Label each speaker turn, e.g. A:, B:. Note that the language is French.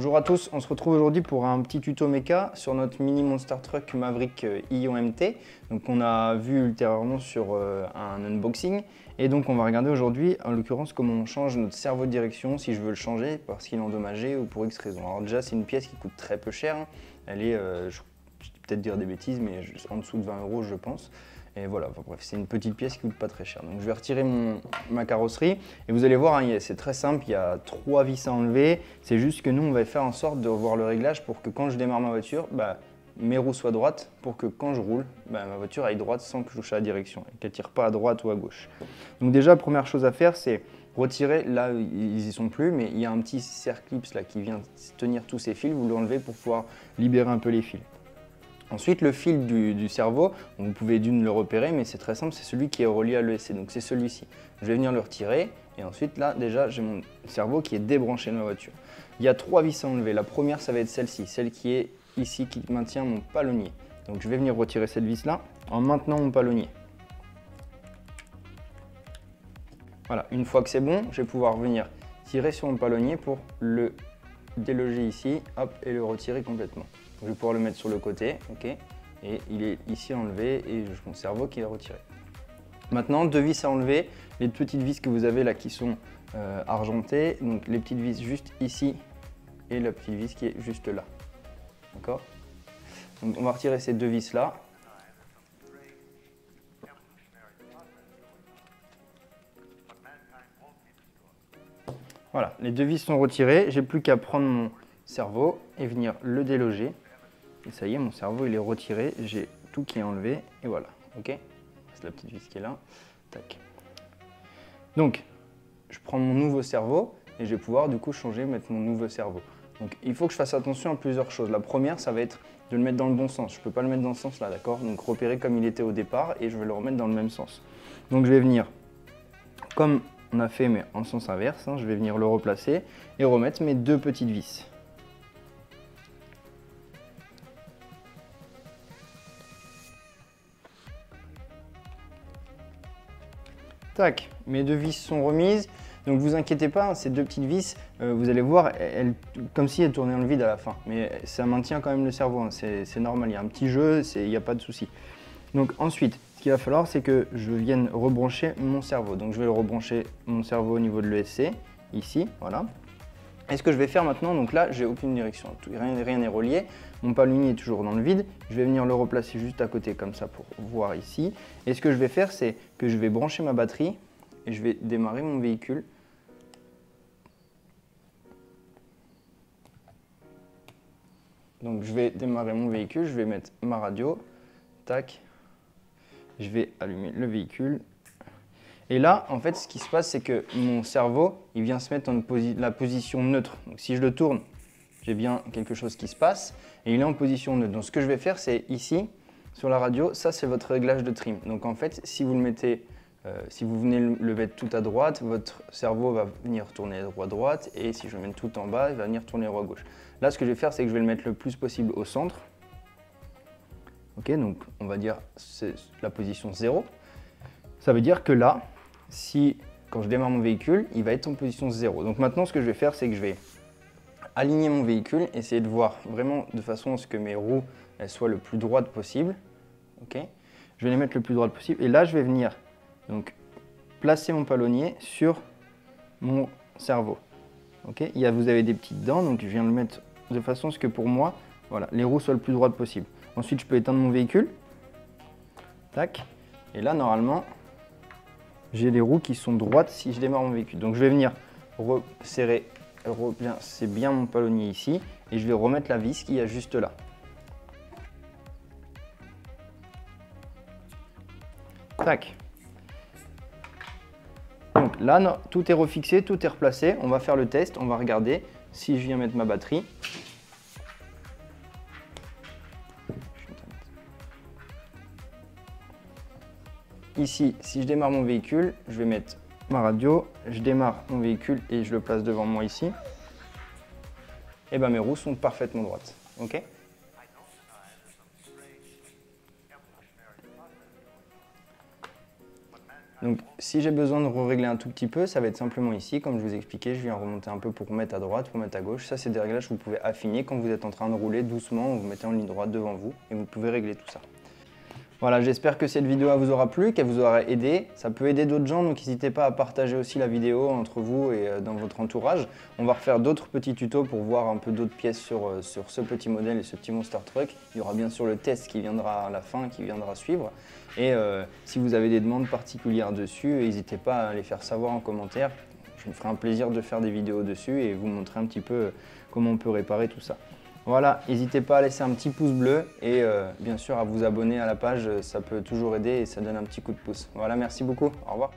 A: Bonjour à tous, on se retrouve aujourd'hui pour un petit tuto méca sur notre mini Monster Truck Maverick IOMT. Donc on a vu ultérieurement sur un unboxing et donc on va regarder aujourd'hui en l'occurrence comment on change notre cerveau de direction si je veux le changer parce qu'il est endommagé ou pour X raison. Alors déjà c'est une pièce qui coûte très peu cher, elle est, je vais peut-être dire des bêtises mais en dessous de 20 € je pense. Et voilà, enfin, bref, c'est une petite pièce qui coûte pas très cher. Donc je vais retirer ma carrosserie et vous allez voir, hein, c'est très simple, il y a 3 vis à enlever. C'est juste que nous, on va faire en sorte de revoir le réglage pour que quand je démarre ma voiture, mes roues soient droites pour que quand je roule, ma voiture aille droite sans que je touche à la direction et qu'elle tire pas à droite ou à gauche. Donc déjà, première chose à faire, c'est retirer, là ils y sont plus, mais il y a un petit serre-clips là qui vient tenir tous ces fils, vous l'enlevez pour pouvoir libérer un peu les fils. Ensuite, le fil du cerveau, vous pouvez d'une le repérer, mais c'est très simple, c'est celui qui est relié à l'ESC, donc c'est celui-ci. Je vais venir le retirer, et ensuite là, déjà, j'ai mon cerveau qui est débranché de ma voiture. Il y a 3 vis à enlever. La première, ça va être celle-ci, celle qui est ici, qui maintient mon palonnier. Donc je vais venir retirer cette vis-là en maintenant mon palonnier. Voilà, une fois que c'est bon, je vais pouvoir venir tirer sur mon palonnier pour le déloger ici, hop, et le retirer complètement. Je vais pouvoir le mettre sur le côté, ok, et il est ici enlevé et mon cerveau qui est retiré. Maintenant, 2 vis à enlever, les petites vis que vous avez là qui sont argentées, donc les petites vis juste ici et la petite vis qui est juste là, d'accord. Donc on va retirer ces 2 vis là. Voilà, les 2 vis sont retirées, j'ai plus qu'à prendre mon cerveau et venir le déloger. Et ça y est, mon cerveau il est retiré, j'ai tout qui est enlevé et voilà, ok. C'est la petite vis qui est là, tac. Donc, je prends mon nouveau cerveau et je vais pouvoir du coup changer, mettre mon nouveau cerveau. Donc il faut que je fasse attention à plusieurs choses. La première, ça va être de le mettre dans le bon sens. Je ne peux pas le mettre dans ce sens là, d'accord. Donc repérer comme il était au départ et je vais le remettre dans le même sens. Donc je vais venir, comme on a fait mais en sens inverse, hein, je vais venir le replacer et remettre mes 2 petites vis. Tac, mes 2 vis sont remises. Donc vous inquiétez pas, ces 2 petites vis, vous allez voir, comme si elles tournaient dans le vide à la fin. Mais ça maintient quand même le cerveau, hein, c'est normal, il y a un petit jeu, il n'y a pas de souci. Donc ensuite, ce qu'il va falloir, c'est que je vienne rebrancher mon cerveau. Donc je vais rebrancher mon cerveau au niveau de l'ESC, ici, voilà. Et ce que je vais faire maintenant, donc là, j'ai aucune direction, rien n'est relié. Mon palonnier est toujours dans le vide. Je vais venir le replacer juste à côté comme ça pour voir ici. Et ce que je vais faire, c'est que je vais brancher ma batterie et je vais démarrer mon véhicule. Donc je vais démarrer mon véhicule, je vais mettre ma radio, tac. Je vais allumer le véhicule. Et là, en fait, ce qui se passe, c'est que mon cerveau, il vient se mettre en la position neutre. Donc si je le tourne, j'ai bien quelque chose qui se passe et il est en position neutre. Donc ce que je vais faire, c'est ici, sur la radio, ça c'est votre réglage de trim. Donc en fait, si vous le mettez, si vous venez le mettre tout à droite, votre cerveau va venir tourner droite et si je le mets tout en bas, il va venir tourner droit gauche. Là, ce que je vais faire, c'est que je vais le mettre le plus possible au centre. Ok, donc on va dire c'est la position 0. Ça veut dire que là, quand je démarre mon véhicule, il va être en position 0. Donc maintenant, ce que je vais faire, c'est que je vais aligner mon véhicule, essayer de voir vraiment de façon à ce que mes roues elles soient le plus droites possible. Okay, je vais les mettre le plus droit possible. Et là, je vais venir donc, placer mon palonnier sur mon cerveau. Okay, vous avez des petites dents, donc je viens le mettre de façon à ce que pour moi, voilà, les roues soient le plus droites possible. Ensuite, je peux éteindre mon véhicule. Tac. Et là, normalement, j'ai les roues qui sont droites si je démarre mon véhicule. Donc je vais venir resserrer, c'est bien mon palonnier ici, et je vais remettre la vis qu'il y a juste là. Tac. Donc là, non, tout est refixé, tout est replacé. On va faire le test, on va regarder si je viens mettre ma batterie. Ici, si je démarre mon véhicule, je vais mettre ma radio, je démarre mon véhicule et je le place devant moi ici. Et bien mes roues sont parfaitement droites. Okay, Donc si j'ai besoin de régler un tout petit peu, ça va être simplement ici, comme je vous expliquais, je viens remonter un peu pour mettre à droite, pour mettre à gauche. Ça, c'est des réglages que vous pouvez affiner quand vous êtes en train de rouler doucement, vous mettez en ligne droite devant vous et vous pouvez régler tout ça. Voilà, j'espère que cette vidéo vous aura plu, qu'elle vous aura aidé. Ça peut aider d'autres gens, donc n'hésitez pas à partager aussi la vidéo entre vous et dans votre entourage. On va refaire d'autres petits tutos pour voir un peu d'autres pièces sur ce petit modèle et ce petit Monster Truck. Il y aura bien sûr le test qui viendra à la fin, qui viendra suivre. Et si vous avez des demandes particulières dessus, n'hésitez pas à les faire savoir en commentaire. Je me ferai un plaisir de faire des vidéos dessus et vous montrer un petit peu comment on peut réparer tout ça. Voilà, n'hésitez pas à laisser un petit pouce bleu et bien sûr à vous abonner à la page, ça peut toujours aider et ça donne un petit coup de pouce. Voilà, merci beaucoup, au revoir.